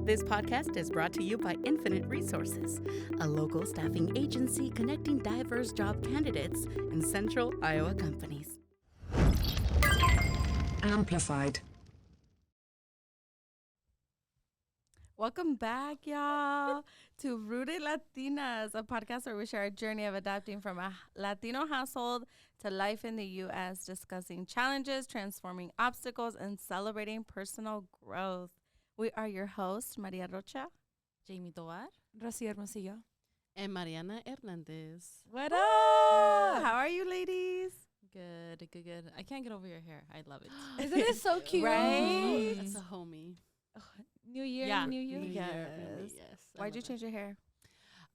This podcast is brought to you by Infinite Resources, a local staffing agency connecting diverse job candidates in central Iowa companies. Amplified. Welcome back, y'all, to Rooted Latinas, a podcast where we share our journey of adapting from a Latino household to life in the U.S., discussing challenges, transforming obstacles, and celebrating personal growth. We are your hosts, Maria Rocha, Jamie Tovar, Rosy Hermosillo, and Mariana Hernandez. What up? How are you, ladies? Good. I can't get over your hair. I love it. Isn't it so cute? Right? It's a homie. New year, Yeah. new you. Yes. Yes. Why'd you change your hair?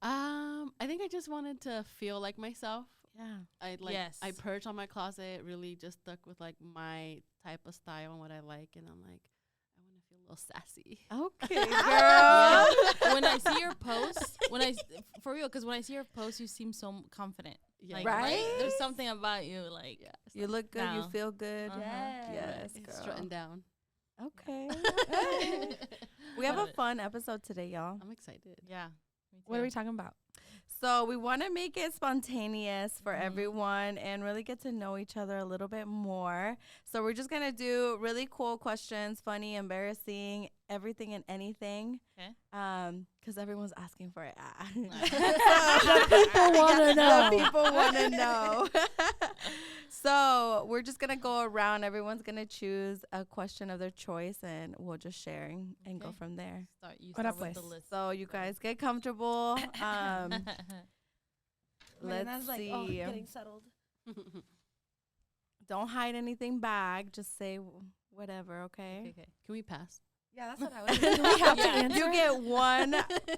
I think I just wanted to feel like myself. Yeah. I purged on my closet, really just stuck with like my type of style and what I like, and I'm like, I want to feel a little sassy. Okay, girl. When I see your posts, for real, because when I see your posts, you seem so confident. Yeah. Right? There's something about you, like You look good. You No. feel good. Uh-huh. Yes, It's girl. strutting down. Okay. We have a fun episode today, y'all. I'm excited. Yeah. What are we talking about? So we want to make it spontaneous for everyone and really get to know each other a little bit more. So we're just going to do really cool questions, funny, embarrassing, everything and anything. Okay. Because everyone's asking for it. The people want to know. The people want to know. So we're just going to go around. Everyone's going to choose a question of their choice, and we'll just share and go Okay. from there. Start with pues. the list. So you guys get comfortable. Marina's Let's like, see. oh, getting settled. Don't hide anything back. Just say whatever, okay? Okay. Can we pass? Yeah, that's what I was thinking. Do we have to Yeah. answer? You get one.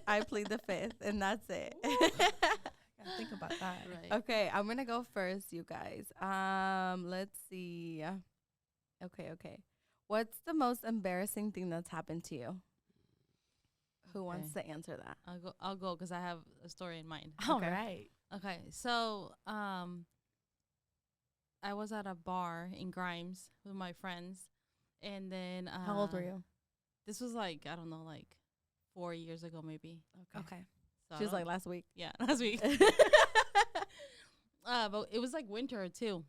I plead the fifth, and that's it. Gotta think about that. Right. Okay, I'm gonna go first, you guys. Let's see. Okay. What's the most embarrassing thing that's happened to you? Who wants to answer that? I'll go because I have a story in mind. All Okay. right. Okay, so I was at a bar in Grimes with my friends, and then How old were you? This was like, I don't know, like 4 years ago maybe. Okay. So She was like last week. yeah, last week. But it was like winter too.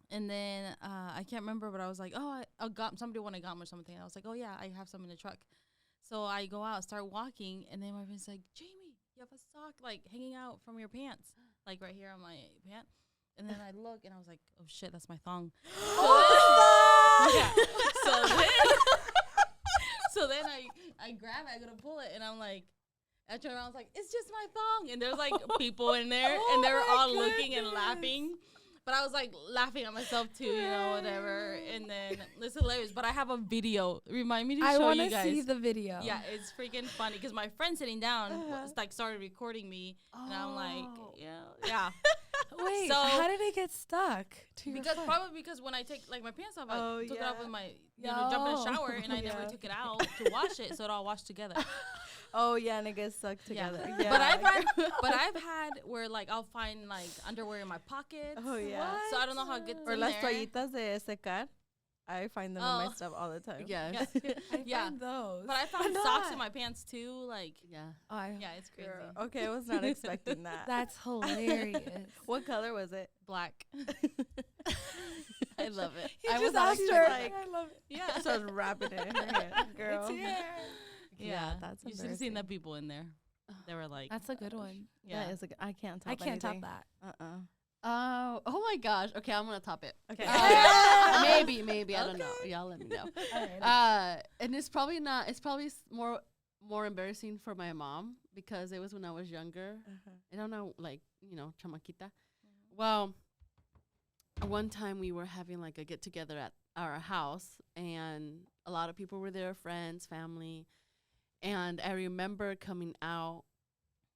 And then I can't remember, but I was like, oh, I got somebody wanted gum or something. And I was like, oh yeah, I have some in the truck. So I go out, start walking, and then my friend's like, Jamie, you have a sock like hanging out from your pants, like right here on my pant. And then I look, and I was like, oh shit, that's my thong. So then I grab it, I go to pull it, and I'm like, I turn around, I was like, it's just my thong. And there's like people in there, and they were all looking and laughing. But I was like laughing at myself too, you know, whatever. And then it's hilarious. But I have a video. Remind me to I show want you to guys. see the video. Yeah, it's freaking funny because my friend sitting down was like started recording me, and I'm like, yeah. Wait, So- how did it get stuck to your Because foot? probably because when I take like my pants off, I took it off with my jump in the shower, and I never Yeah. took it out to wash it, so it all washed together. Oh yeah, and it gets stuck together. Yeah. But I've had where like I'll find like underwear in my pockets. Oh yeah. So I don't know how it gets Or in las there. toallitas de secar. I find them in my Oh. stuff all the time. Yes. I Yeah. find those. But I found socks in my pants too. Like Oh, yeah, it's crazy. Girl, okay, I was not expecting that. That's hilarious. What color was it? Black. I love it. You I just was not asked her. expecting- I love it. Yeah. So I was wrapping it in her head, girl. It's here. Yeah, that's you should have seen embarrassing. the people in there. They were like, That's a good one. yeah. That is a g I can't top I can't anything. top that. Oh my gosh. Okay, I'm gonna top it. Okay. Maybe I don't know. Y'all let me know. Alright. And it's probably not. It's probably more embarrassing for my mom because it was when I was younger. I don't know, like chamaquita. Well, one time we were having like a get together at our house, and a lot of people were there, friends, family, and I remember coming out.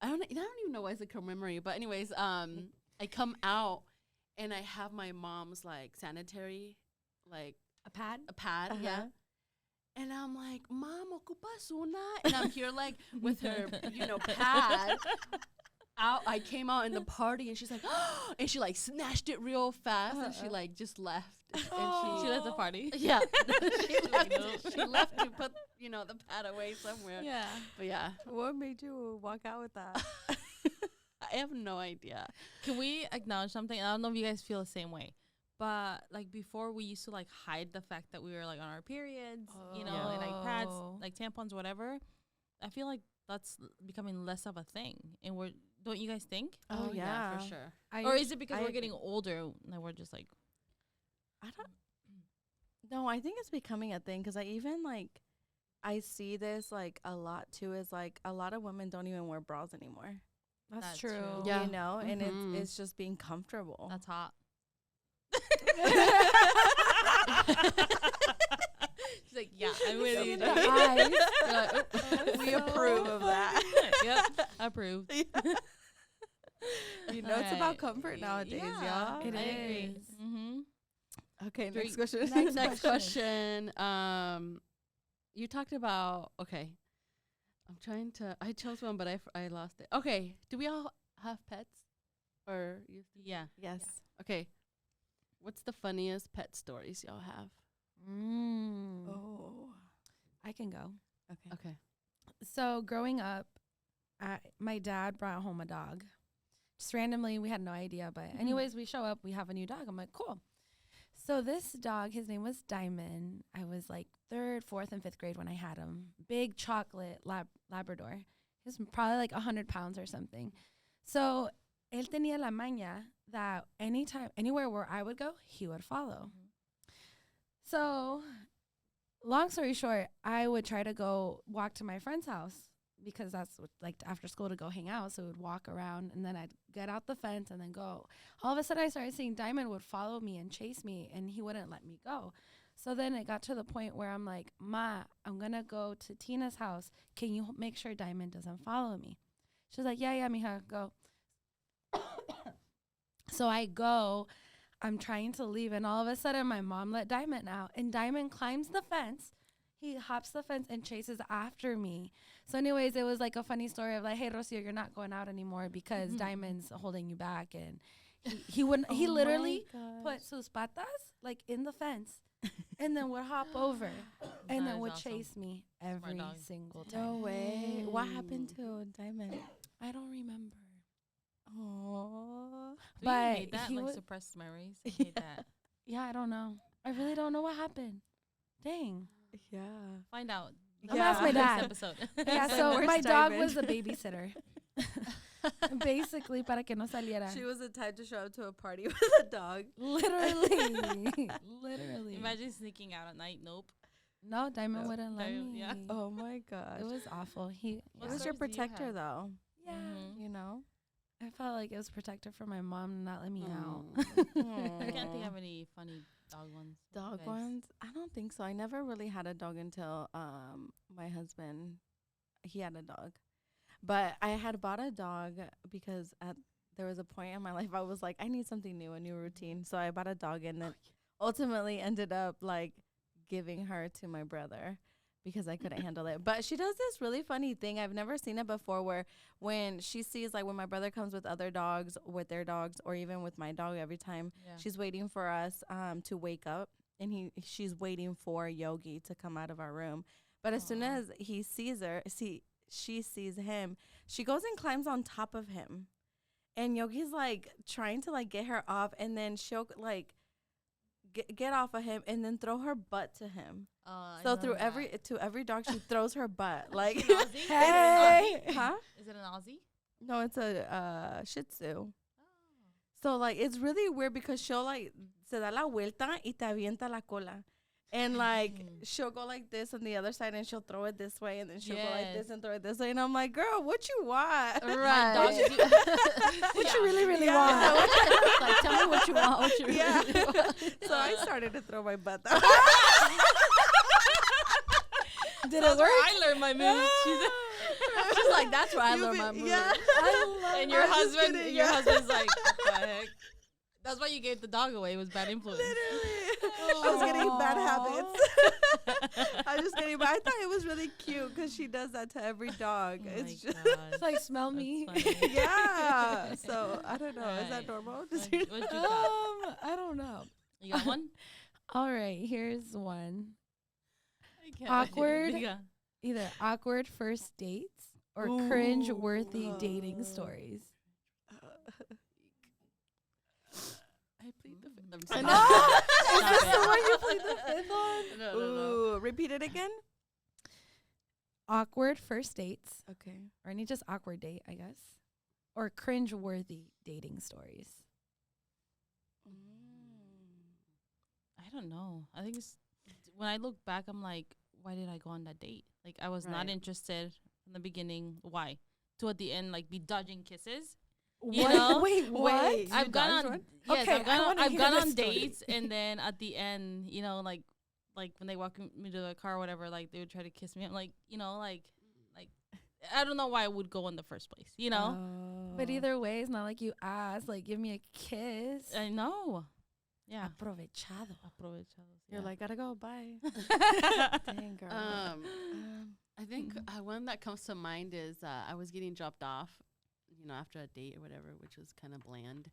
I don't even know why it's a core memory, but anyways, I come out and I have my mom's like sanitary, like A pad? a pad, yeah. And I'm like, Mom, ocupas una? And I'm here like with her, pad. I came out in the party and she's like, and she like snatched it real fast and she like just left. and Oh. she left the party. Yeah, she left to put the pad away somewhere. Yeah. But yeah, What made you walk out with that? I have no idea. Can we acknowledge something? I don't know if you guys feel the same way, but like before we used to like hide the fact that we were like on our periods, and like pads, like tampons, whatever. I feel like that's becoming less of a thing, and don't you guys think? Oh, yeah. for sure. Or is it because I we're agree. getting older that we're just like, I don't. No, I think it's becoming a thing because I see this like a lot too. Is like a lot of women don't even wear bras anymore. That's true. Yeah. You know, and Mhm. it's just being comfortable. that's hot? She's like, yeah, I'm with you. We approve of that. Yep, approved. You know, it's about comfort nowadays, y'all. It I agree. is. Mm-hmm. Okay, Drink- next question. Next question. You talked about I chose one, but I lost it. Okay, do we all have pets, or you? Yeah. Yes. Okay, what's the funniest pet stories y'all have? Oh. I can go. Okay. Okay. So growing up, my dad brought home a dog. Just randomly, we had no idea. But anyways, we show up, we have a new dog. I'm like, cool. So this dog, his name was Diamond. I was like 3rd, 4th, and 5th grade when I had him. Big chocolate Labrador. He was probably like 100 pounds or something. So él tenía la maña that anywhere where I would go, he would follow. So long story short, I would try to go walk to my friend's house because that's what, like after school to go hang out. So we would walk around and then I'd get out the fence and then go. All of a sudden I started seeing Diamond would follow me and chase me and he wouldn't let me go. So then it got to the point where I'm like, Ma, I'm going to go to Tina's house. Can you make sure Diamond doesn't follow me? She's like, yeah, mija, go. So I go. I'm trying to leave, and all of a sudden, my mom let Diamond out, and Diamond climbs the fence. He hops the fence and chases after me. So anyways, it was like a funny story of like, hey, Rocio, you're not going out anymore because Diamond's holding you back. And he wouldn't, he literally put sus patas like in the fence and then would hop over and That then is would awesome. chase me every dog. single time. No way. What happened to Diamond? I don't remember. Oh. Do But you hate that? he Like would- suppressed memories? I hate that. Yeah, I don't know. I really don't know what happened. Dang. Yeah. Find out. I'm gonna ask my Next dad. episode. Yeah, So so where's my dog Diamond? was the babysitter. Basically, para que no saliera. She was the type to show up to a party with a dog. Literally. Literally. Imagine sneaking out at night. Nope. No, Diamond No. wouldn't let Diamond, me. yeah. Oh my gosh. It was awful. He What It was stories your do you protector have? though. yeah. Mhm. You know? I felt like it was protective for my mom to not let me out. I can't think of any funny dog ones. Dog Guys. ones? I don't think so. I never really had a dog until my husband, he had a dog. But I had bought a dog because there was a point in my life I was like, I need something new, a new routine. So I bought a dog and then ultimately ended up like giving her to my brother because I couldn't handle it. But she does this really funny thing. I've never seen it before where when she sees like when my brother comes with other dogs, with their dogs, or even with my dog every time, Yeah. she's waiting for us to wake up, and she's waiting for Yogi to come out of our room. But as soon as he sees her, she sees him, she goes and climbs on top of him. And Yogi's like trying to like get her off, and then she'll like get off of him and then throw her butt to him. So through every dog she throws her butt. Like Hey! huh? Is it an Aussie? No, it's a Shih Tzu. So like it's really weird because she'll like se da la vuelta y te avienta la cola. And like she'll go like this on the other side and she'll throw it this way and then she'll go like this and throw it this way. And I'm like, girl, what you want? Right. Dog is What you really, really Yeah. want? Like, tell me what you want. What you really Yeah. want. So I started to throw my butt down. Did That's it where work? I learned my moves. She's like, that's where I You learned be- my moves. Yeah. And your I'm just husband, kidding, your yeah. husband's like, what the heck? That's why you gave the dog away. It was bad influence. Literally. I was getting bad habits. I was just kidding, but I thought it was really cute because she does that to every dog. Oh It's my just God. It's like, smell me. That's funny. yeah. So I don't know. Is that Right. normal? What you got? I don't know. You got one? All right, here's one. I can't. Awkward. Diga. Either awkward first dates or cringe-worthy dating stories. I plead the fifth. I I'm know. sorry. Is this Stop the it. one you played the fifth on? No. Ooh, repeat it again. Awkward first dates, Okay. or any just awkward date, I guess, or cringe-worthy dating stories. I don't know. I think it's, when I look back, I'm like, why did I go on that date? Like, I was not Right. interested in the beginning. Why? To at the end, like, be dodging kisses. What? You know? Wait, what? Did you I've gone dodge on, one? yes, Okay, I wanna I've hear gone this on story. dates, and then at the end, you know, like when they walk me to the car or whatever, like they would try to kiss me. I'm like, you know, like I don't know why I would go in the first place. You know, But either way, it's not like you asked, like, give me a kiss. I know. Yeah. Aprovechado. Aprovechados. You're yeah. like, gotta go. Bye. Dang, girl. I think one that comes to mind is I was getting dropped off, you know, after a date or whatever, which was kind of bland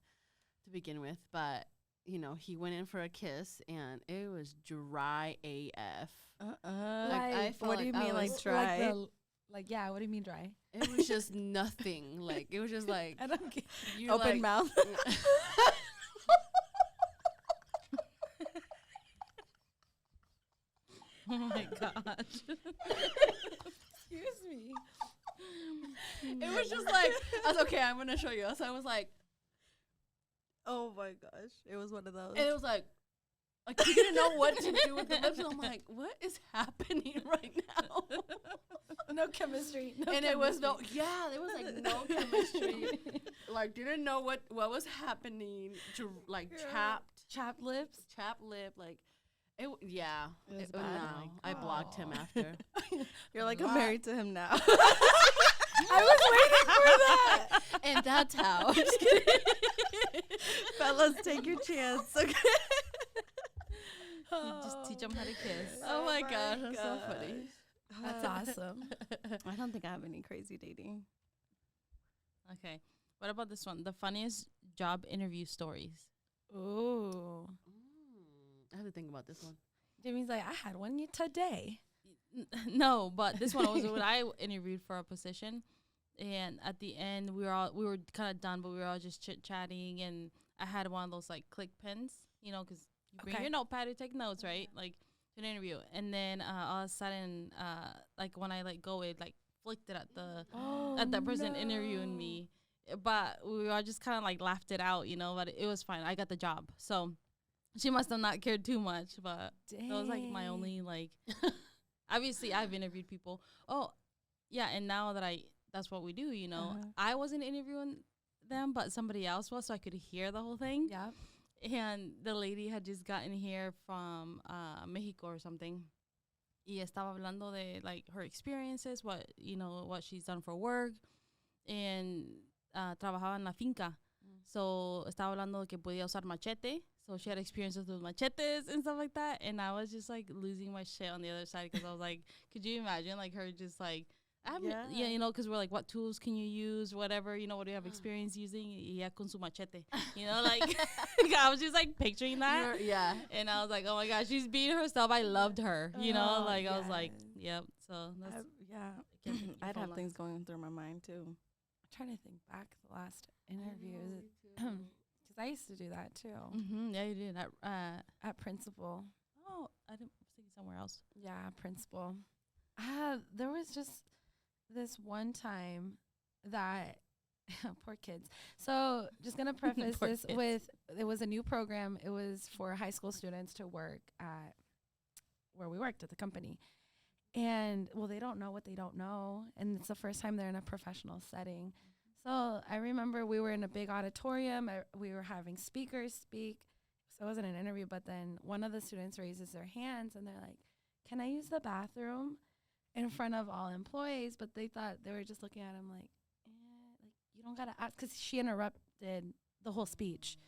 to begin with. But, you know, he went in for a kiss, and it was dry AF. Like, I felt what do you like I mean, like was dry? Like, yeah, what do you mean dry? It was just nothing. Like, it was just like, I don't get you Open like, mouth. Oh my gosh. Excuse me. It was just like, I was okay, I'm going to show you. So I was like, Oh my gosh, it was one of those. and it was like he didn't know what to do with the lips. And I'm like, what is happening right now? No chemistry. No And it was chemistry. there was like no chemistry. Like, didn't know what was happening. Like, Chapped lips. chapped lip. Like, it was It was no, bad. Oh my I blocked him God. after. You're like, I'm married to him now. I was waiting for that. And that's how. I'm just kidding. Fellas, take your chance. Okay. Just teach them how to kiss. Oh my gosh, that's so funny. That's awesome. I don't think I have any crazy dating. Okay. What about this one? The funniest job interview stories. Ooh. I have to think about this one. Jimmy's like, I had one today. No, but this one was when I interviewed for a position, and at the end we were kind of done, but we were all just chit chatting, and I had one of those like click pens, you know, because you bring Okay. your notepad to take notes, right? Like to an interview, and then all of a sudden, like when I let go, it like flicked it at that person interviewing me, but we all just kind of like laughed it out, you know. But it was fine. I got the job, so she must have not cared too much, but that was like my only like. Obviously, I've interviewed people. Oh, yeah, and now that that's what we do, you know. I wasn't interviewing them, but somebody else was, so I could hear the whole thing. Yeah. And the lady had just gotten here from Mexico or something. Y estaba hablando de like her experiences, what she's done for work, and trabajaba en la finca. So estaba hablando de que podía usar machete. So she had experiences with machetes and stuff like that. And I was just like losing my shit on the other side because I was like, could you imagine like her just like, yeah, you know, because we're like, what tools can you use, whatever, you know, what do you have experience using? Y ya con su machete, you know, like I was just like picturing that. Yeah. And I was like, oh my gosh, she's being herself. I loved her, you know, like I was like, yep. So that's, Yeah. I'd have things going through my mind too. I'm trying to think back to the last interviews. Because I used to do that too. Yeah, you did. At Principal. Oh, I didn't think somewhere else. Yeah, Principal. There was just this one time that poor kids. So just gonna preface Poor this kids. with it was a new program. It was for high school students to work at where we worked at the company. And well, they don't know what they don't know, and it's the first time they're in a professional setting. So I remember we were in a big auditorium. We were having speakers speak. So it wasn't an interview, but then one of the students raises their hands and they're like, "Can I use the bathroom?" in front of all employees. But they thought they were just looking at him like you don't gotta ask, because she interrupted the whole speech.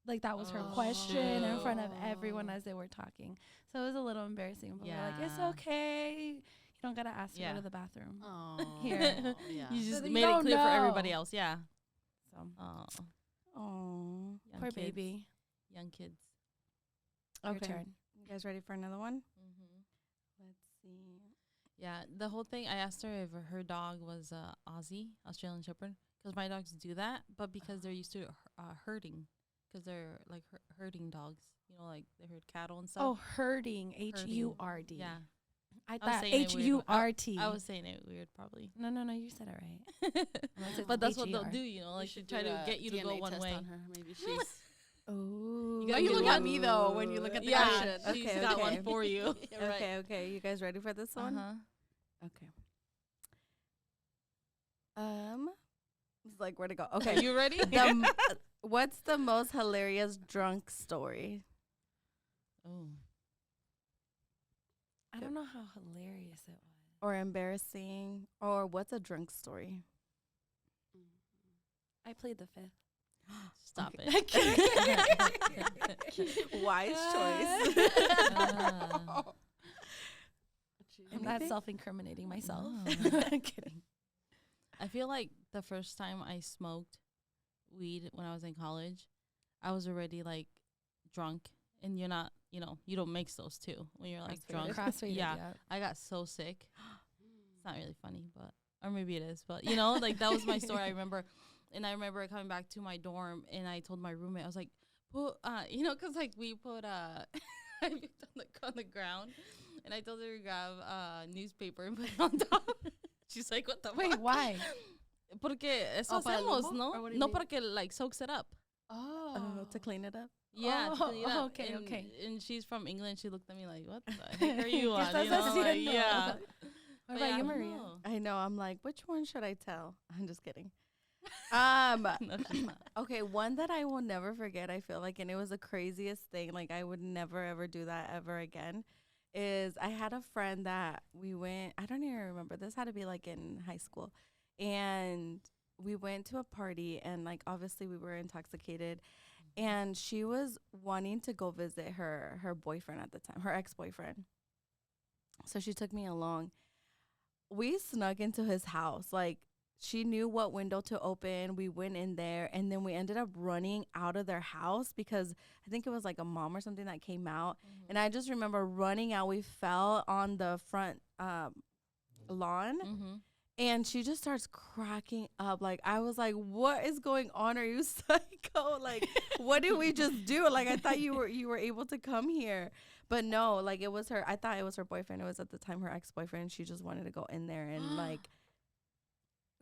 Like that was her question in front of everyone as they were talking. So it was a little embarrassing. But we're like, it's Yeah. okay. You don't gotta ask to Yeah. go to the bathroom. Oh. Here. Yeah. You just that you made it don't clear for know. everybody else. Yeah. So Oh, Oh. young poor kids. baby. Young kids. Your Okay. turn. You guys ready for another one? Mm-hmm. Let's see. Yeah, the whole thing. I asked her if her dog was Aussie, Australian Shepherd, because my dogs do that, but because they're used to herding, because they're like herding dogs. You know, like they herd cattle and stuff. Oh, herding. H-U-R-D. Yeah, I I was thought saying it weird. H-U-R-T. I was saying it weird, probably. No, you said it right. Unless it's But that's what they'll H-E-R. do, you know, like You to should try do to a get you to go DNA one test way. on her. Maybe she's. Oh. gotta You do look one. at me though when you look at the Yeah, question. she's Okay, got okay. one for you. Yeah, right. Okay. You guys ready for this one? Okay. It's like where to go. Okay. Are you ready? What's the most hilarious drunk story? Oh, I don't know how hilarious it was. Or embarrassing? Or what's a drunk story? I played the fifth. stop Okay. it. Wise choice. I'm not Anything? self-incriminating myself. No. I'm kidding. I feel like the first time I smoked weed when I was in college, I was already like drunk, and you're not, you know, you don't mix those two when you're like drunk. Crossfaded, Yeah. I got so sick. It's not really funny, but or maybe it is, but you know, like that was my story. I remember, and I remember coming back to my dorm, and I told my roommate, I was like, put, you know, 'cause like we put I picked on the ground, and I told her to grab newspaper and put it on top. She's like, what the Wait, fuck? why? Porque eso para el hacemos, humo? no? Or what do you No, mean? porque like soaks it up. To clean it up. Yeah, to Oh, clean it up. okay, and, okay. And she's from England. She looked at me like, what the heck are you ¿Qué on? estás You know, like, haciendo? yeah. What But about yeah, you, I don't Maria? know. I know. I'm like, which one should I tell? I'm just kidding. No, she's not. Okay, one that I will never forget, I feel like, and it was the craziest thing, like I would never ever do that ever again, is I had a friend that we went, I don't even remember, this had to be like in high school, and we went to a party, and like obviously we were intoxicated, and she was wanting to go visit her boyfriend at the time, her ex-boyfriend. So she took me along. We snuck into his house, like she knew what window to open. We went in there, and then we ended up running out of their house because I think it was like a mom or something that came out. And I just remember running out. We fell on the front lawn, Mm-hmm. and she just starts cracking up. Like, I was like, what is going on? Are you psycho? Like, what did we just do? Like, I thought you were able to come here. But no, like, it was her. I thought it was her boyfriend. It was at the time her ex-boyfriend. She just wanted to go in there and like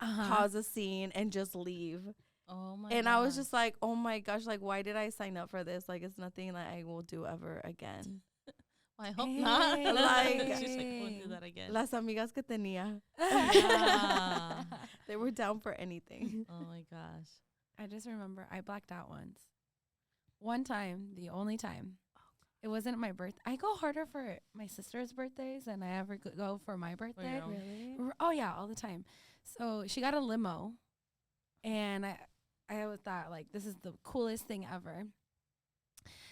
cause a scene and just leave. Oh my And I was God. just like, oh my gosh, like, why did I sign up for this? Like, it's nothing that I will do ever again. I hope not. Like- She's like, won't do that again. Las amigas que tenía, Yeah. they were down for anything. Oh my gosh. I just remember I blacked out once. One time, the only time. It wasn't my birthday. I go harder for my sister's birthdays than I ever go for my birthday. own. Really? Oh yeah, all the time. So she got a limo, and I thought like this is the coolest thing ever.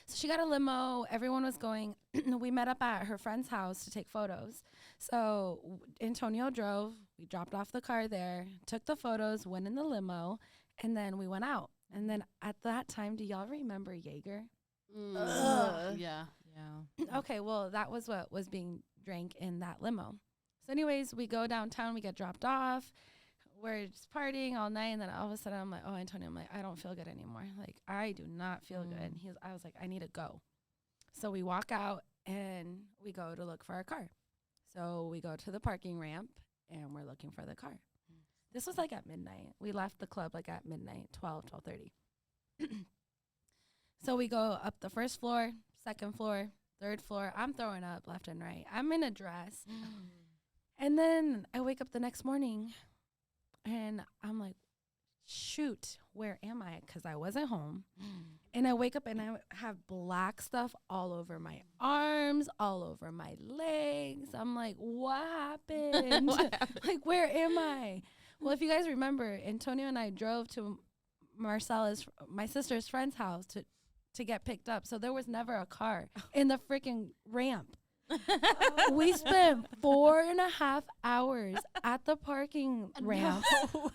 So she got a limo. Everyone was going. We met up at her friend's house to take photos. So Antonio drove. We dropped off the car there, took the photos, went in the limo, and then we went out. And then at that time, do y'all remember Jaeger? Ugh. Yeah. Yeah. Okay, well, that was what was being drank in that limo. So anyways, we go downtown, we get dropped off. We're just partying all night, and then all of a sudden I'm like, oh, Antonio, I'm like, I don't feel good anymore. Like, I do not feel good. And I was like, I need to go. So we walk out, and we go to look for our car. So we go to the parking ramp, and we're looking for the car. This was like at midnight. We left the club like at midnight, 12:30. So we go up the first floor, second floor, third floor. I'm throwing up left and right. I'm in a dress. And then I wake up the next morning, and I'm like, shoot, where am I? Because I wasn't home. And I wake up, and I have black stuff all over my arms, all over my legs. I'm like, what happened? What happened? Like, where am I? Well, if you guys remember, Antonio and I drove to Marcella's, my sister's friend's house to get picked up. So there was never a car in the freaking ramp. We spent 4.5 hours at the parking ramp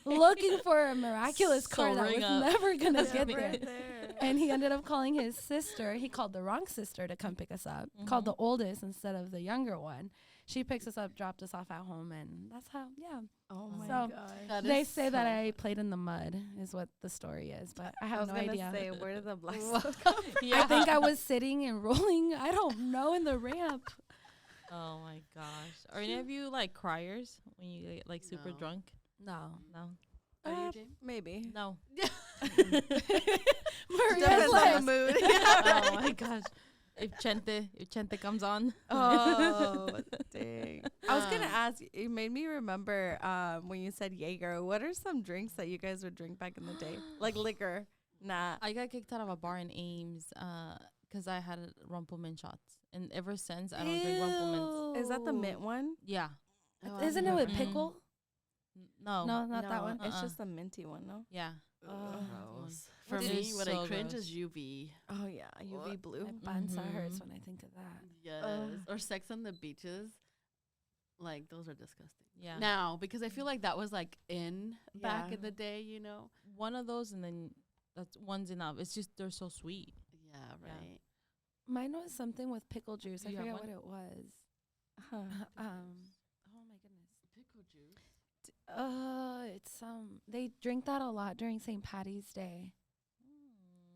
looking for a miraculous car that was Soaring up. never going to That's get right there. And he ended up calling his sister. He called the wrong sister to come pick us up. Called the oldest instead of the younger one. She picks us up, dropped us off at home, and that's how, Oh my So, god. They say that I played in the mud is what the story is, but I I have was no gonna idea. say, where did the black stuff come from? I think I was sitting and rolling, I don't know, in the ramp. Oh my gosh. Are any of you like criers when you get like super No. drunk? No. No. Are you, Jane? Maybe. No. Maria's Depends like, on the mood. Oh my gosh. If Chente comes on. Oh, dang. I was going to Um, ask, it made me remember when you said Jaeger, what are some drinks that you guys would drink back in the day? Like liquor? Nah. I got kicked out of a bar in Ames because I had Rumpleman shots. And ever since, I don't drink Rumplemans. Is that the mint one? Yeah. Oh, I Isn't it haven't with heard Mhm. pickle? No. No, not that No, one. It's Uh-uh. just the minty one, no? Yeah. Gross. For It me, is what so I cringe gross. is UV. Oh, yeah. UV blue. My panza hurts Mhm. when I think of that. Yes. Or Sex on the Beaches. Like, those are disgusting. Yeah. Now, because I feel like that was like in back Yeah. in the day, you know? One of those, and then that's one's enough. It's just they're so sweet. Yeah, right. Mine was something with pickle juice. I You have forget one? what it was. Huh. Oh my goodness. Pickle juice. It's they drink that a lot during St. Patty's Day.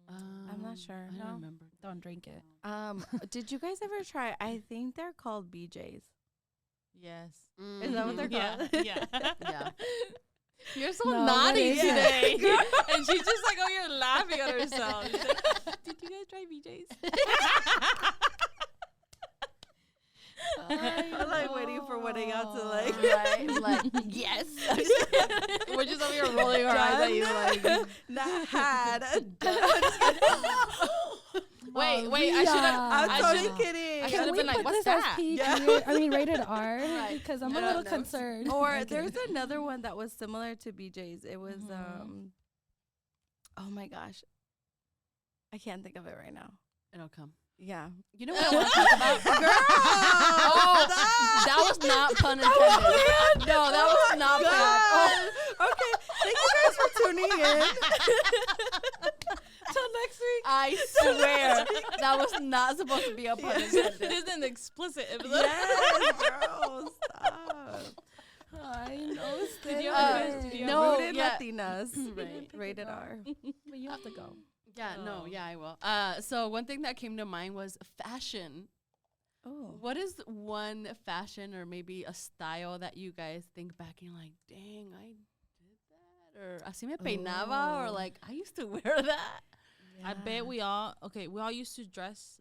I'm not sure. I No. don't remember. Don't drink it. Did you guys ever try? I think they're called BJ's. Yes. Is that what they're Yeah. called? Yeah. Yeah. You're so No, what naughty is it? today. And she's just like, oh, you're laughing at herself. She's like, did you guys try BJ's? I'm like waiting for one of y'all to like. Right? Like, yes. We're just over here rolling our eyes at you like. Not had. Wait, I should have. I'm I totally should- kidding. I Can should've we been like, put what's this as that? PG? Yeah. I mean, rated R, Right. because I'm No, a little no. concerned. Or Okay. there's another one that was similar to BJ's. It was Mhm. oh my gosh. I can't think of it right now. It'll come. Yeah. You know what I want to talk about? Girl, Oh, that was not pun intended. No, that was not pun. God. Okay. Thank you guys for tuning in. Till next week. I swear that was not supposed to be a pun This intended. is an explicit episode. Yes, girl. Stop. I know. Did you Uh, have a no, Rooted yeah. Latinas. Right. Rated R. But you have to go. Yeah, no, Oh. yeah, I will. So one thing that came to mind was fashion. Oh. What is one fashion or maybe a style that you guys think back and you're like, dang, I did that? Or así me peinaba? Or Oh. like, I used to wear that? I bet we all used to dress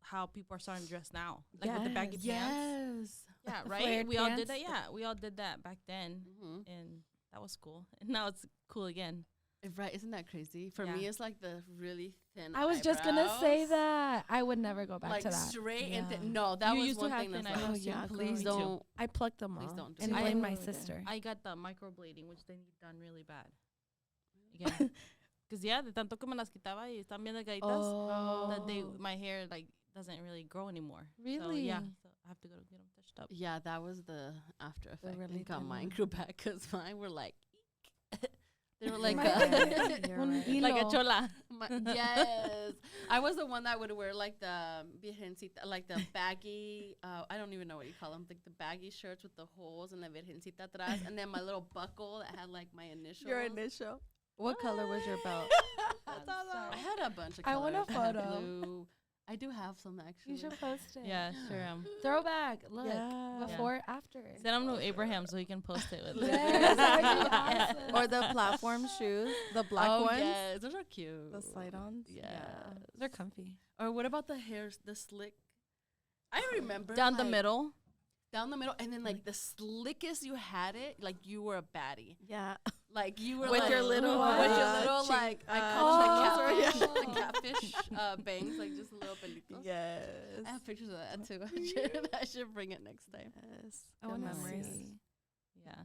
how people are starting to dress now, like with the baggy pants. Yes. Yeah, The right. flared We all pants. did that. Yeah, we all did that back then, Mm-hmm. and that was cool. And now it's cool again. Right, isn't that crazy? For me, Yeah. it's like the really thin I was just gonna say eyebrows. that. I would never go back Like to that. straight and Yeah. thin. No, that You was used to one have thing thin that's like, Oh, eyebrows yeah, too. girl, please me too. don't. I plucked them Please all don't do and that. blamed my Oh, sister. I got the microblading, which they need done really bad. Again, because yeah, de tanto que me las quitaba y están bien delgaditas, that my hair like doesn't really grow anymore. So, Really? yeah, so I have to go get them touched up. Yeah, that was the after effect. really Thank God thin mine one. grew back because mine were like, eek. They were like, My You're Un right. hilo. Like a chola. yes. I was the one that would wear like the virgencita, like the baggy, I don't even know what you call them, like the baggy shirts with the holes and the virgencita atrás, and then my little buckle that had like my initials. Your initial. What color was your belt? I had a bunch of I colors. want a I had photo. blue. I do have some actually. You should post it. Yeah, sure. Throwback. Look. Yeah. Before, after. Send them to Abraham so he can post it with. Yes, that'd be awesome. Or the platform shoes, the black oh, ones, yes, those are cute. the slide-ons. Yeah. They're comfy. Or what about the hairs, the slick? I remember Down the like, middle. down the middle, and then like the slickest you had it, like you were a baddie. Yeah. Like you were With like, your little, with your uh, little cheek, like I uh, call them cheeks, the or- catfish bangs, like just little pelitos. Yes. I have pictures of that too. I should bring it next time. Yes. I Good wanna memories. see. Yeah.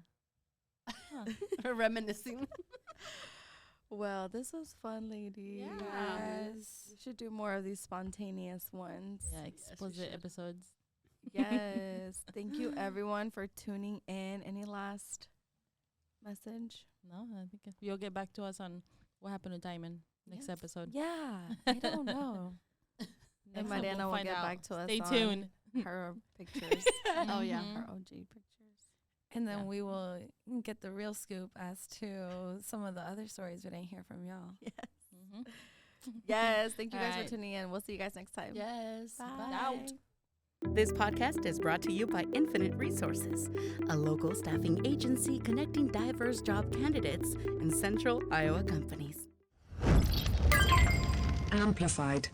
Reminiscing. Well, this was fun, ladies. Yes. We should do more of these spontaneous ones. Yeah, explicit should. episodes. Yes. Thank you, everyone, for tuning in. Any last message? No, I think you'll get back to us on what happened to Diamond next Yes. episode. Yeah, I don't know. And Next time Mariana we'll will find get out. back to us. Stay on tuned. Her pictures. Oh, yeah. Mhm. Her OG pictures. And then Yeah. we will get the real scoop as to some of the other stories we didn't hear from y'all. Mhm. Yes. Thank you guys Alright. for tuning in. We'll see you guys next time. Yes. Bye. Out. This podcast is brought to you by Infinite Resources, a local staffing agency connecting diverse job candidates in central Iowa companies. Amplified.